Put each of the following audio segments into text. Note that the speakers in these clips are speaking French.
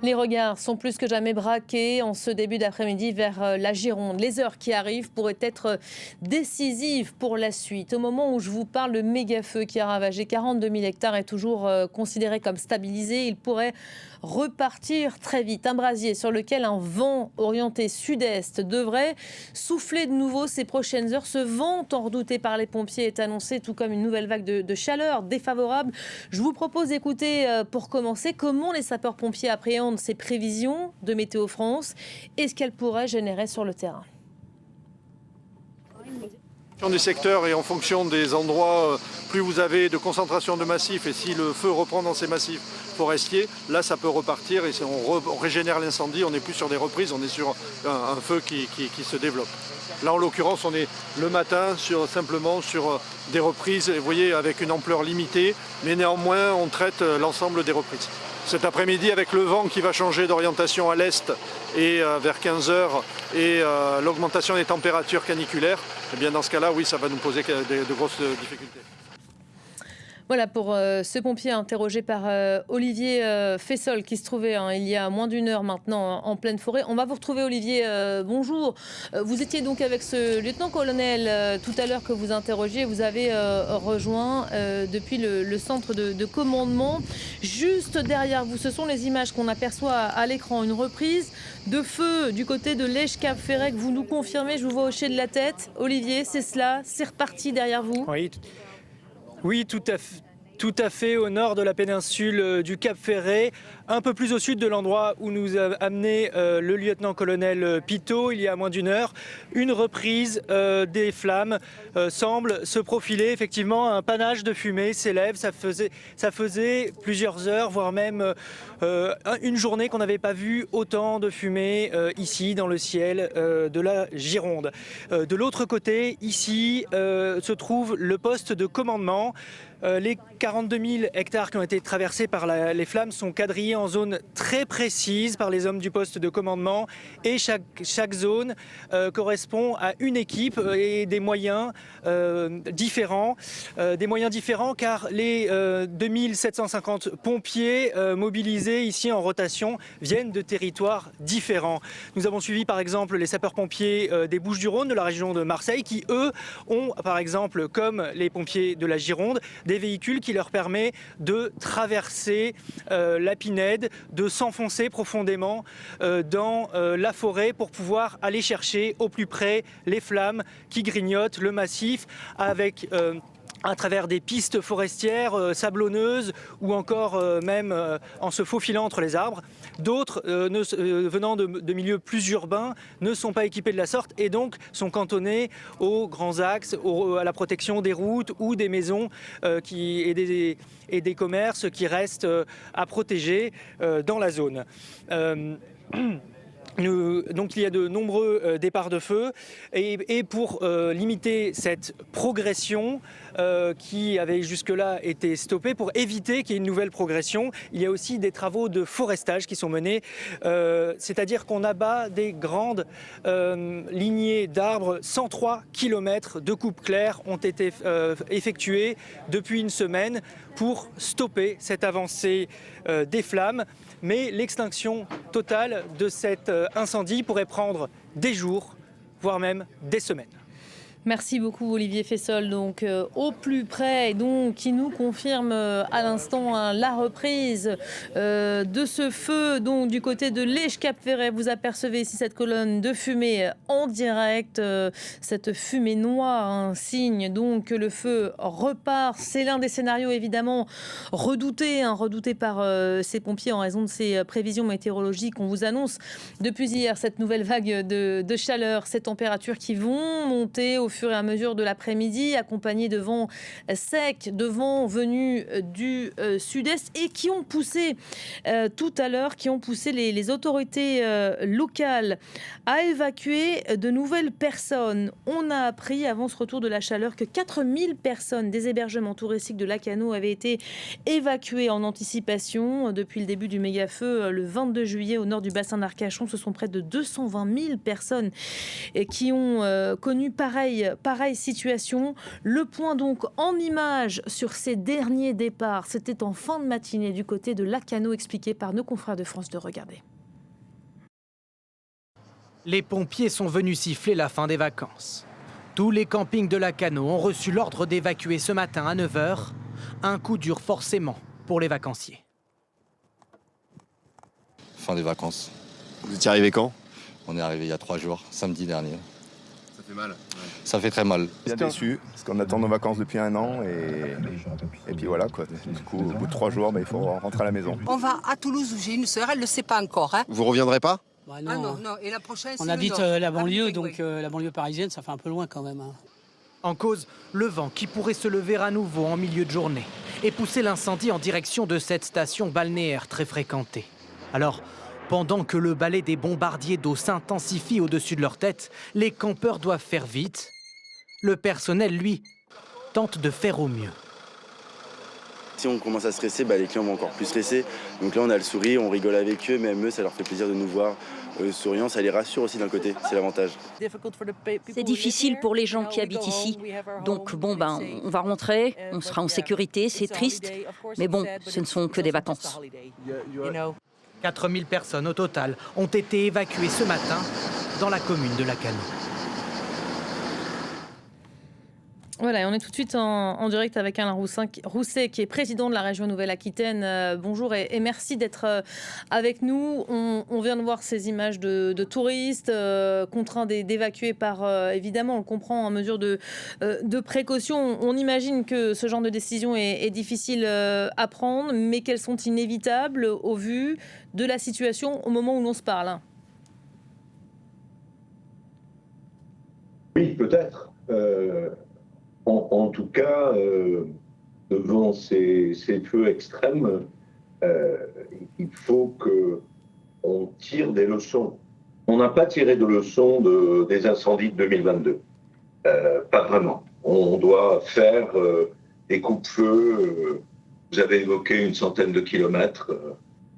Les regards sont plus que jamais braqués en ce début d'après-midi vers la Gironde. Les heures qui arrivent pourraient être décisives pour la suite. Au moment où je vous parle, le méga-feu qui a ravagé 42 000 hectares est toujours considéré comme stabilisé. Il pourrait repartir très vite. Un brasier sur lequel un vent orienté sud-est devrait souffler de nouveau ces prochaines heures. Ce vent tant redouté par les pompiers est annoncé, tout comme une nouvelle vague de chaleur défavorable. Je vous propose d'écouter pour commencer comment les sapeurs-pompiers appréhendent ces prévisions de Météo France et ce qu'elles pourraient générer sur le terrain. En fonction des secteurs et en fonction des endroits, plus vous avez de concentration de massifs et si le feu reprend dans ces massifs forestiers, là ça peut repartir et si on régénère l'incendie, on n'est plus sur des reprises, on est sur un feu qui se développe. Là en l'occurrence on est le matin simplement sur des reprises, vous voyez, avec une ampleur limitée, mais néanmoins on traite l'ensemble des reprises. Cet après-midi, avec le vent qui va changer d'orientation à l'est et vers 15 heures et l'augmentation des températures caniculaires, eh bien dans ce cas-là, oui, ça va nous poser de grosses difficultés. Voilà pour ce pompier interrogé par Olivier Fessol qui se trouvait il y a moins d'une heure maintenant en pleine forêt. On va vous retrouver Olivier, bonjour. Vous étiez donc avec ce lieutenant-colonel tout à l'heure que vous interrogiez. Vous avez rejoint depuis le centre de commandement. Juste derrière vous, ce sont les images qu'on aperçoit à l'écran. Une reprise de feu du côté de Lège-Cap-Ferret que vous nous confirmez. Je vous vois hocher de la tête. Olivier, c'est cela, c'est reparti derrière vous. Oui, tout à fait au nord de la péninsule du Cap Ferret, un peu plus au sud de l'endroit où nous a amené le lieutenant-colonel Pitot il y a moins d'une heure. Une reprise des flammes semble se profiler. Effectivement, un panache de fumée s'élève. Ça faisait plusieurs heures, voire même une journée qu'on n'avait pas vu autant de fumée ici dans le ciel de la Gironde. De l'autre côté, ici, se trouve le poste de commandement. Les 42 000 hectares qui ont été traversés par les flammes sont quadrillés en zones très précises par les hommes du poste de commandement et chaque zone correspond à une équipe et des moyens différents. Car les 2750 pompiers mobilisés ici en rotation viennent de territoires différents. Nous avons suivi par exemple les sapeurs-pompiers des Bouches-du-Rhône, de la région de Marseille, qui eux ont par exemple, comme les pompiers de la Gironde, des véhicules qui leur permettent de traverser la Pinède, de s'enfoncer profondément dans la forêt pour pouvoir aller chercher au plus près les flammes qui grignotent le massif avec à travers des pistes forestières sablonneuses ou encore même en se faufilant entre les arbres. D'autres, venant de milieux plus urbains, ne sont pas équipés de la sorte et donc sont cantonnés aux grands axes, à la protection des routes ou des maisons et des commerces qui restent à protéger dans la zone. Donc il y a de nombreux départs de feu et pour limiter cette progression qui avait jusque-là été stoppée, pour éviter qu'il y ait une nouvelle progression, il y a aussi des travaux de forestage qui sont menés, c'est-à-dire qu'on abat des grandes lignées d'arbres. 103 km de coupe claire ont été effectués depuis une semaine pour stopper cette avancée des flammes. Mais l'extinction totale de cet incendie pourrait prendre des jours, voire même des semaines. Merci beaucoup Olivier Fessol, donc au plus près, donc qui nous confirme à l'instant la reprise de ce feu, donc du côté de Lège-Cap-Ferret. Vous apercevez ici cette colonne de fumée en direct, cette fumée noire, un signe donc que le feu repart. C'est l'un des scénarios évidemment redoutés par ces pompiers en raison de ces prévisions météorologiques. On vous annonce depuis hier cette nouvelle vague de chaleur, ces températures qui vont monter au fur et à mesure de l'après-midi, accompagnés de vents secs, de vents venus du sud-est et qui ont poussé tout à l'heure, les autorités locales à évacuer de nouvelles personnes. On a appris avant ce retour de la chaleur que 4000 personnes des hébergements touristiques de Lacanau avaient été évacuées en anticipation depuis le début du méga-feu le 22 juillet au nord du bassin d'Arcachon. Ce sont près de 220 000 personnes qui ont connu pareille pareille situation. Le point donc en images sur ces derniers départs, c'était en fin de matinée du côté de Lacanau, expliqué par nos confrères de France 2. Regardez. Les pompiers sont venus siffler la fin des vacances. Tous les campings de Lacanau ont reçu l'ordre d'évacuer ce matin à 9 h. Un coup dur forcément pour les vacanciers. Fin des vacances. Vous étiez arrivé quand? On est arrivé il y a 3 jours, samedi dernier. Ça fait mal. Ça fait très mal. Bien déçu, parce qu'on attend nos vacances depuis 1 an et puis voilà quoi. Du coup, au bout de 3 jours, il faut rentrer à la maison. On va à Toulouse où j'ai une sœur, elle ne le sait pas encore. Hein. Vous reviendrez pas? Ah non, et la prochaine, on habite la banlieue, donc la banlieue parisienne, ça fait un peu loin quand même. Hein. En cause, le vent qui pourrait se lever à nouveau en milieu de journée et pousser l'incendie en direction de cette station balnéaire très fréquentée. Alors, pendant que le balai des bombardiers d'eau s'intensifie au-dessus de leur tête, les campeurs doivent faire vite. Le personnel, lui, tente de faire au mieux. Si on commence à stresser, les clients vont encore plus stresser. Donc là, on a le sourire, on rigole avec eux, même eux, ça leur fait plaisir de nous voir souriants. Ça les rassure aussi d'un côté, c'est l'avantage. C'est difficile pour les gens qui habitent ici. Donc on va rentrer, on sera en sécurité, c'est triste. Mais bon, ce ne sont que des vacances. 4000 personnes au total ont été évacuées ce matin dans la commune de Lacanau. Voilà, et on est tout de suite en direct avec Alain Rousset, qui est président de la région Nouvelle-Aquitaine. Bonjour et merci d'être avec nous. On vient de voir ces images de touristes contraints d'évacuer par, évidemment, on le comprend, en mesure de précaution. On imagine que ce genre de décision est difficile à prendre, mais qu'elles sont inévitables au vu de la situation au moment où l'on se parle. Oui, peut-être. En tout cas, devant ces feux extrêmes, il faut qu'on tire des leçons. On n'a pas tiré de leçons des incendies de 2022. Pas vraiment. On doit faire des coupe-feux. Vous avez évoqué une centaine de kilomètres.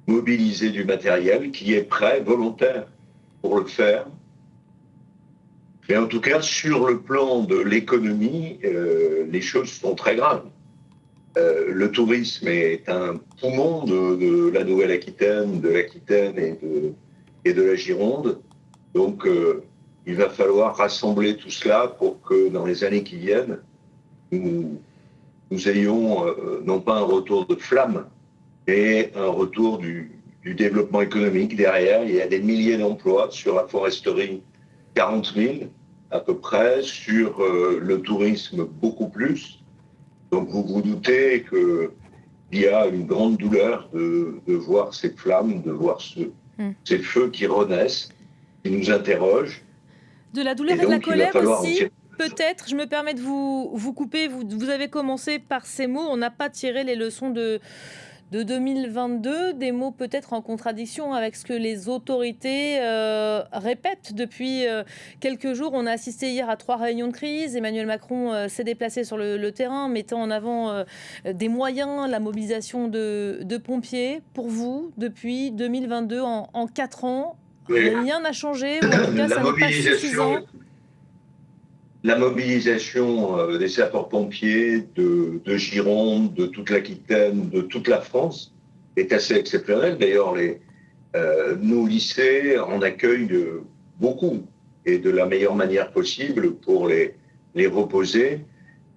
Mobiliser du matériel qui est prêt, volontaire, pour le faire. Mais en tout cas, sur le plan de l'économie, les choses sont très graves. Le tourisme est un poumon de la Nouvelle-Aquitaine, de l'Aquitaine et de la Gironde. Donc, il va falloir rassembler tout cela pour que dans les années qui viennent, nous ayons non pas un retour de flamme, mais un retour du développement économique derrière. Il y a des milliers d'emplois sur la foresterie, 40 000 à peu près, sur le tourisme beaucoup plus. Donc vous vous doutez qu'il y a une grande douleur de voir ces flammes, de voir ces feux qui renaissent, qui nous interrogent. De la douleur et de la colère aussi, peut-être. Je me permets de vous couper. Vous avez commencé par ces mots. On n'a pas tiré les leçons de 2022, des mots peut-être en contradiction avec ce que les autorités répètent depuis quelques jours. On a assisté hier à 3 réunions de crise. Emmanuel Macron s'est déplacé sur le terrain, mettant en avant des moyens, la mobilisation de pompiers. Pour vous, depuis 2022, en 4 ans, rien n'a changé, ou en tout cas, ça n'est pas suffisant. La mobilisation des sapeurs-pompiers de Gironde, de toute l'Aquitaine, de toute la France est assez exceptionnelle. D'ailleurs, nos lycées en accueillent beaucoup et de la meilleure manière possible pour les reposer.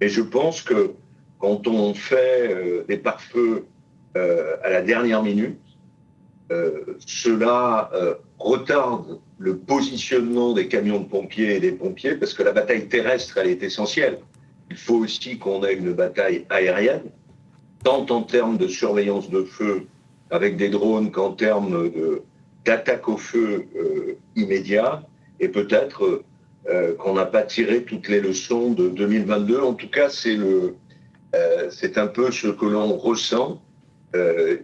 Et je pense que quand on fait des pare-feux à la dernière minute, cela retarde le positionnement des camions de pompiers et des pompiers, parce que la bataille terrestre, elle est essentielle. Il faut aussi qu'on ait une bataille aérienne, tant en termes de surveillance de feu avec des drones qu'en termes d'attaque au feu immédiat, et peut-être qu'on n'a pas tiré toutes les leçons de 2022. En tout cas, c'est un peu ce que l'on ressent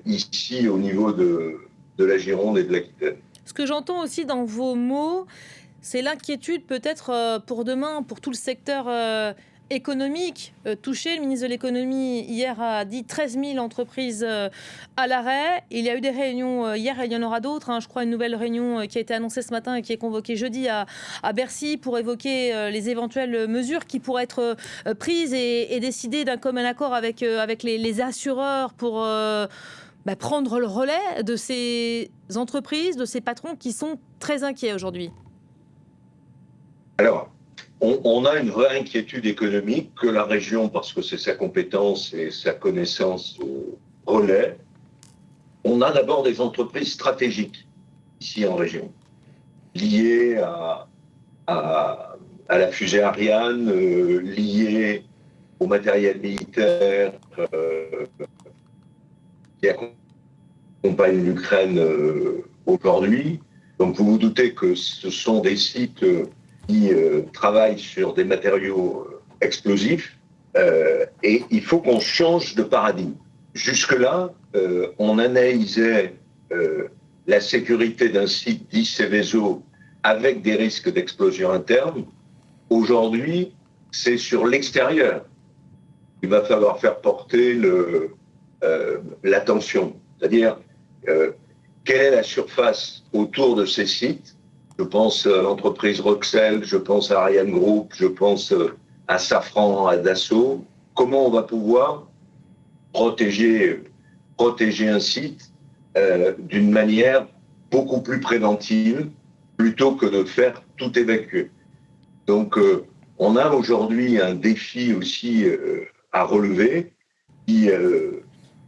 ici au niveau de la Gironde et de l'Aquitaine. Ce que j'entends aussi dans vos mots, c'est l'inquiétude peut-être pour demain, pour tout le secteur économique touché. Le ministre de l'économie hier a dit 13 000 entreprises à l'arrêt. Il y a eu des réunions hier, et il y en aura d'autres. Je crois une nouvelle réunion qui a été annoncée ce matin et qui est convoquée jeudi à Bercy pour évoquer les éventuelles mesures qui pourraient être prises et décidées d'un commun accord avec les assureurs pour prendre le relais de ces entreprises, de ces patrons qui sont très inquiets aujourd'hui. Alors, on a une vraie inquiétude économique que la région, parce que c'est sa compétence et sa connaissance, relaie. On a d'abord des entreprises stratégiques ici en région, liées à la fusée Ariane, liées au matériel militaire qui accompagne l'Ukraine aujourd'hui. Donc vous vous doutez que ce sont des sites qui travaillent sur des matériaux explosifs et il faut qu'on change de paradigme. Jusque-là, on analysait la sécurité d'un site dit Seveso avec des risques d'explosion interne. Aujourd'hui, c'est sur l'extérieur. Il va falloir faire porter l'attention. C'est-à-dire, quelle est la surface autour de ces sites? Je pense à l'entreprise Roxel, je pense à Ariane Group, je pense à Safran, à Dassault. Comment on va pouvoir protéger un site d'une manière beaucoup plus préventive plutôt que de faire tout évacuer. Donc, on a aujourd'hui un défi aussi à relever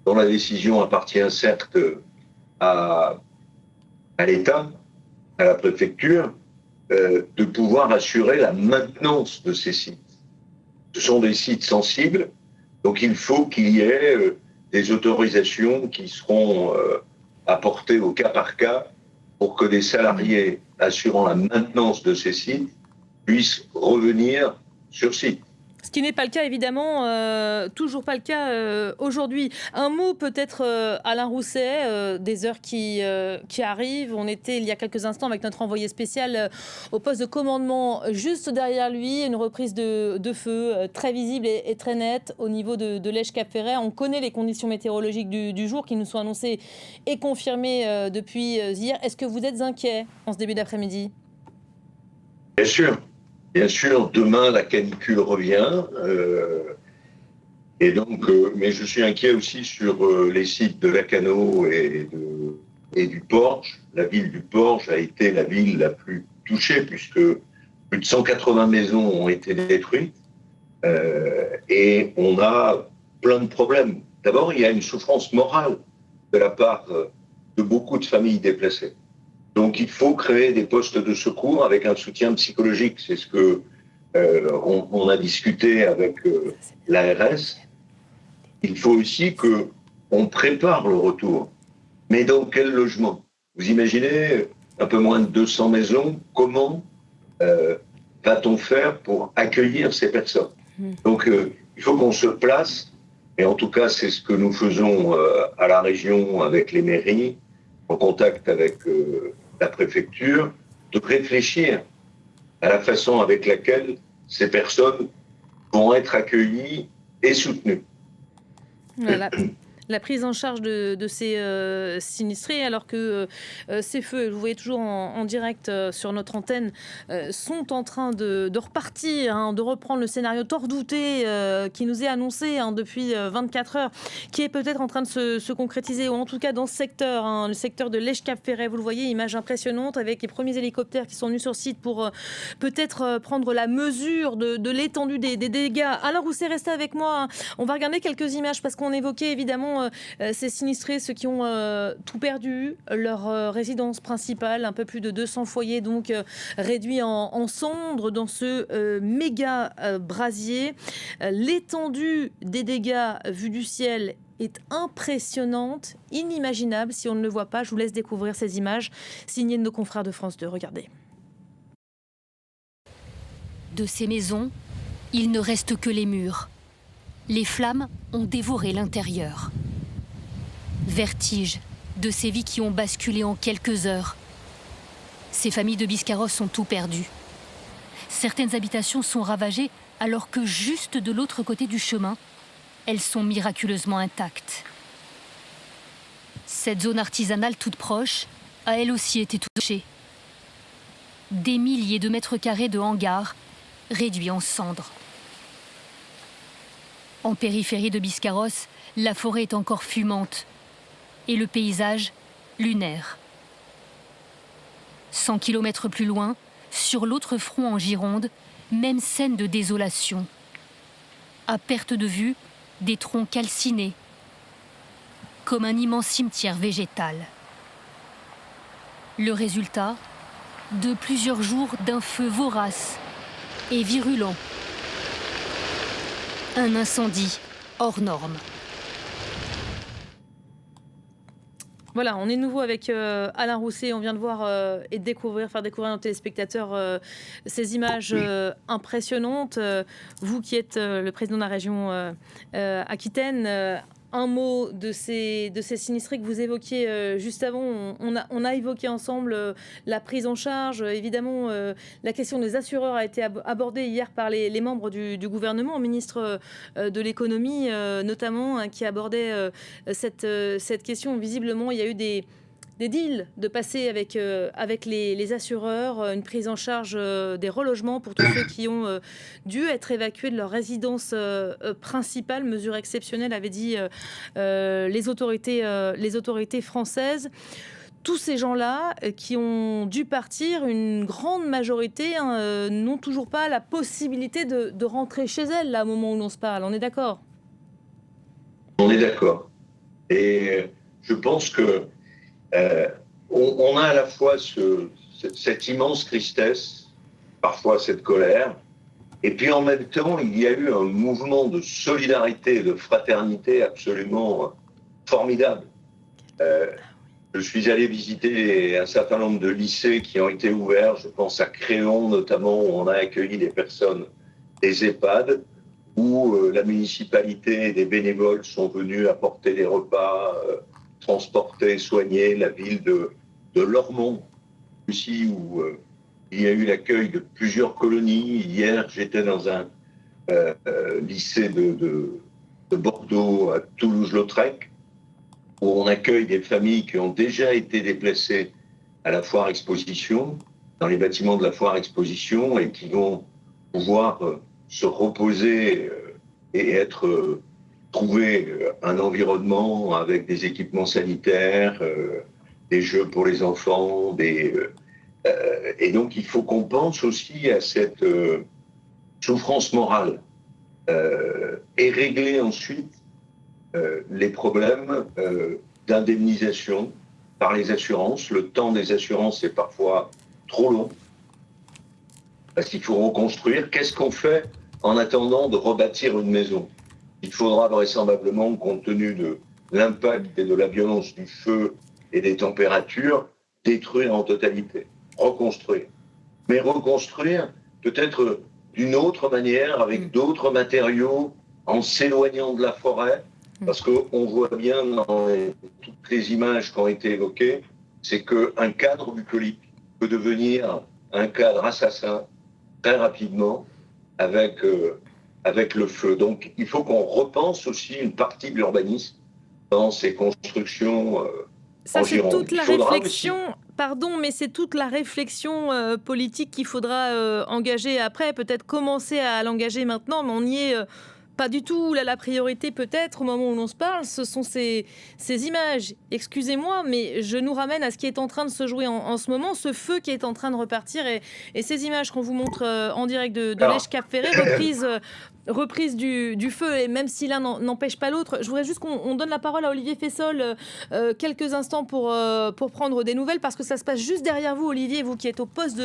dont la décision appartient certes à l'État, à la préfecture, de pouvoir assurer la maintenance de ces sites. Ce sont des sites sensibles, donc il faut qu'il y ait des autorisations qui seront apportées au cas par cas pour que des salariés assurant la maintenance de ces sites puissent revenir sur site. Ce qui n'est pas le cas, évidemment, toujours pas le cas aujourd'hui. Un mot peut-être, Alain Rousset, des heures qui arrivent. On était il y a quelques instants avec notre envoyé spécial au poste de commandement juste derrière lui. Une reprise de feu très visible et très nette au niveau de Lège-Cap-Ferret. On connaît les conditions météorologiques du jour qui nous sont annoncées et confirmées depuis hier. Est-ce que vous êtes inquiet en ce début d'après-midi ? Bien sûr. Bien sûr, demain, la canicule revient. Et donc, mais je suis inquiet aussi sur les sites de Lacanau et du Porge. La ville du Porge a été la ville la plus touchée puisque plus de 180 maisons ont été détruites. Et on a plein de problèmes. D'abord, il y a une souffrance morale de la part de beaucoup de familles déplacées. Donc, il faut créer des postes de secours avec un soutien psychologique. C'est ce que on a discuté avec l'ARS. Il faut aussi qu'on prépare le retour. Mais dans quel logement? Vous imaginez un peu moins de 200 maisons. Comment va-t-on faire pour accueillir ces personnes? Donc, il faut qu'on se place. Et en tout cas, c'est ce que nous faisons à la région avec les mairies, en contact avec la préfecture, de réfléchir à la façon avec laquelle ces personnes vont être accueillies et soutenues. Voilà. La prise en charge de ces sinistrés, alors que ces feux, vous voyez toujours en direct sur notre antenne, sont en train de repartir, de reprendre le scénario tant redouté qui nous est annoncé depuis 24 heures, qui est peut-être en train de se concrétiser, ou en tout cas dans ce secteur, le secteur de Lège-Cap-Ferret. Vous le voyez, image impressionnante avec les premiers hélicoptères qui sont venus sur site pour peut-être prendre la mesure de l'étendue des dégâts. Alors, vous restez avec moi, on va regarder quelques images parce qu'on évoquait évidemment ces sinistrés, ceux qui ont tout perdu, leur résidence principale, un peu plus de 200 foyers donc réduits en cendres dans ce méga brasier. L'étendue des dégâts vus du ciel est impressionnante, inimaginable si on ne le voit pas. Je vous laisse découvrir ces images signées de nos confrères de France 2. Regardez. De ces maisons, il ne reste que les murs. Les flammes ont dévoré l'intérieur. Vertige de ces vies qui ont basculé en quelques heures. Ces familles de Biscarrosse ont tout perdu. Certaines habitations sont ravagées alors que juste de l'autre côté du chemin, elles sont miraculeusement intactes. Cette zone artisanale toute proche a elle aussi été touchée. Des milliers de mètres carrés de hangars réduits en cendres. En périphérie de Biscarrosse, la forêt est encore fumante et le paysage lunaire. 100 km plus loin, sur l'autre front en Gironde, même scène de désolation. À perte de vue, des troncs calcinés, comme un immense cimetière végétal. Le résultat de plusieurs jours d'un feu vorace et virulent. Un incendie hors norme. Voilà, on est nouveau avec Alain Rousset. On vient de voir et faire découvrir à nos téléspectateurs ces images impressionnantes. Vous qui êtes le président de la région Aquitaine, un mot de ces sinistrés que vous évoquiez juste avant. On a évoqué ensemble la prise en charge. Évidemment, la question des assureurs a été abordée hier par les membres du gouvernement, le ministre de l'économie notamment, qui abordait cette question. Visiblement, il y a eu des deals de passer avec les assureurs, une prise en charge des relogements pour tous ceux qui ont dû être évacués de leur résidence principale, mesure exceptionnelle, avaient dit les autorités françaises. Tous ces gens-là qui ont dû partir, une grande majorité n'ont toujours pas la possibilité de rentrer chez elles là, au moment où l'on se parle. On est d'accord ? On est d'accord. Et je pense que on a à la fois cette immense tristesse, parfois cette colère, et puis en même temps, il y a eu un mouvement de solidarité et de fraternité absolument formidable. Je suis allé visiter un certain nombre de lycées qui ont été ouverts, je pense à Créon notamment, où on a accueilli des personnes des EHPAD, où la municipalité et des bénévoles sont venus apporter des repas, transporter, soigner la ville de Lormont, aussi où il y a eu l'accueil de plusieurs colonies. Hier, j'étais dans un lycée de Bordeaux, à Toulouse-Lautrec, où on accueille des familles qui ont déjà été déplacées à la foire exposition, dans les bâtiments de la foire exposition, et qui vont pouvoir se reposer et trouver un environnement avec des équipements sanitaires, des jeux pour les enfants, et donc il faut qu'on pense aussi à cette souffrance morale et régler ensuite les problèmes d'indemnisation par les assurances. Le temps des assurances est parfois trop long parce qu'il faut reconstruire. Qu'est-ce qu'on fait en attendant de rebâtir une maison ? Il faudra vraisemblablement, compte tenu de l'impact et de la violence du feu et des températures, détruire en totalité, reconstruire. Mais reconstruire peut-être d'une autre manière, avec d'autres matériaux, en s'éloignant de la forêt, parce qu'on voit bien dans toutes les images qui ont été évoquées, c'est qu'un cadre bucolique peut devenir un cadre assassin très rapidement avec le feu. Donc il faut qu'on repense aussi une partie de l'urbanisme dans ces constructions Ça, en c'est Gironde. toute la réflexion, pardon, mais c'est toute la réflexion politique qu'il faudra engager après, peut-être commencer à l'engager maintenant, mais on n'y est pas du tout. Là, la priorité, peut-être, au moment où l'on se parle, ce sont ces images. Excusez-moi, mais je nous ramène à ce qui est en train de se jouer en ce moment, ce feu qui est en train de repartir, et ces images qu'on vous montre en direct de Lège-Cap-Ferré, reprise du feu, et même si l'un n'empêche pas l'autre. Je voudrais juste qu'on donne la parole à Olivier Fessol quelques instants pour prendre des nouvelles, parce que ça se passe juste derrière vous, Olivier, vous qui êtes au poste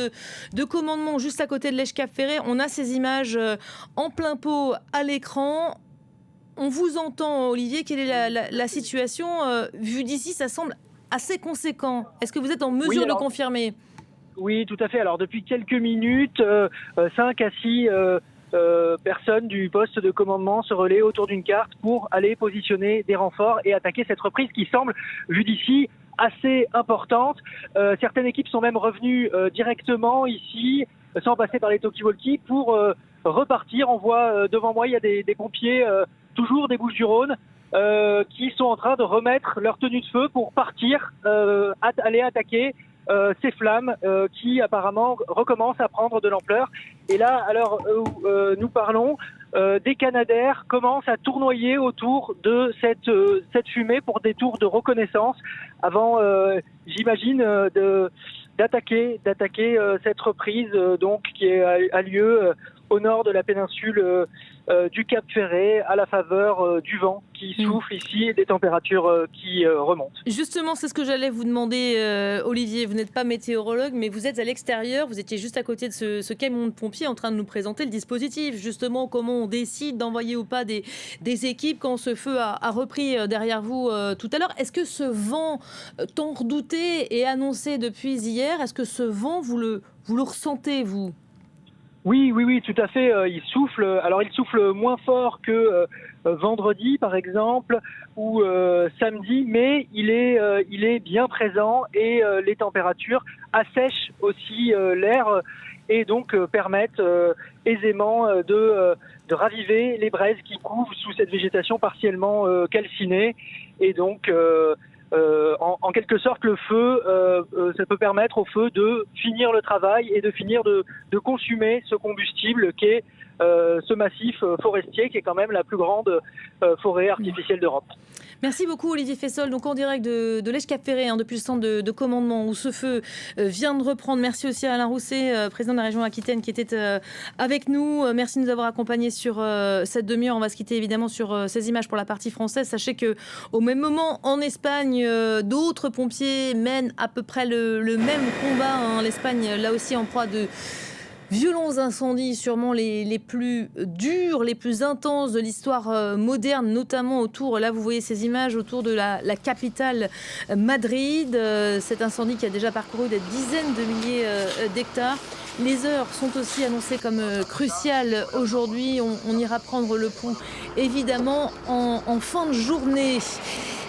de commandement juste à côté de Lège-Cap-Ferré. On a ces images en plein pot à l'écran. On vous entend, Olivier. Quelle est la situation vu d'ici? Ça semble assez conséquent. Est-ce que vous êtes en mesure de confirmer? Oui, tout à fait. Alors depuis quelques minutes, 5 à 6 personnes du poste de commandement se relaient autour d'une carte pour aller positionner des renforts et attaquer cette reprise qui semble, vue d'ici, assez importante. Certaines équipes sont même revenues directement ici, sans passer par les talkie-walkie, pour repartir. On voit devant moi, il y a des pompiers, toujours des Bouches-du-Rhône, qui sont en train de remettre leur tenue de feu pour partir, aller attaquer ces flammes qui apparemment recommencent à prendre de l'ampleur. Et là, à l'heure où nous parlons, des Canadair commencent à tournoyer autour de cette fumée pour des tours de reconnaissance avant, j'imagine, d'attaquer cette reprise donc qui a lieu au nord de la péninsule du Cap Ferret, à la faveur du vent qui souffle ici et des températures qui remontent. Justement, c'est ce que j'allais vous demander, Olivier. Vous n'êtes pas météorologue, mais vous êtes à l'extérieur. Vous étiez juste à côté de ce camion de pompiers en train de nous présenter le dispositif. Justement, comment on décide d'envoyer ou pas des équipes quand ce feu a repris derrière vous tout à l'heure. Est-ce que ce vent tant redouté est annoncé depuis hier? Est-ce que ce vent, vous le ressentez, vous? Oui, tout à fait. Il souffle. Alors, il souffle moins fort que vendredi, par exemple, ou samedi, mais il est bien présent et les températures assèchent aussi l'air et donc permettent aisément de raviver les braises qui couvrent sous cette végétation partiellement calcinée. Et donc, en quelque sorte, le feu, ça peut permettre au feu de finir le travail et de finir de consumer ce combustible qu'est ce massif forestier, qui est quand même la plus grande forêt artificielle d'Europe. Merci beaucoup Olivier Fessol, donc en direct de l'Èche-Cap-Ferret, depuis le centre de commandement où ce feu vient de reprendre. Merci aussi à Alain Rousset, président de la région Aquitaine, qui était avec nous. Merci de nous avoir accompagnés sur cette demi-heure. On va se quitter évidemment sur ces images pour la partie française. Sachez qu'au même moment, en Espagne, d'autres pompiers mènent à peu près le même combat. L'Espagne, là aussi, en proie de violents incendies, sûrement les plus durs, les plus intenses de l'histoire moderne, notamment autour, là vous voyez ces images, autour de la capitale Madrid. Cet incendie qui a déjà parcouru des dizaines de milliers d'hectares. Les heures sont aussi annoncées comme cruciales aujourd'hui. On ira prendre le pouls évidemment en fin de journée.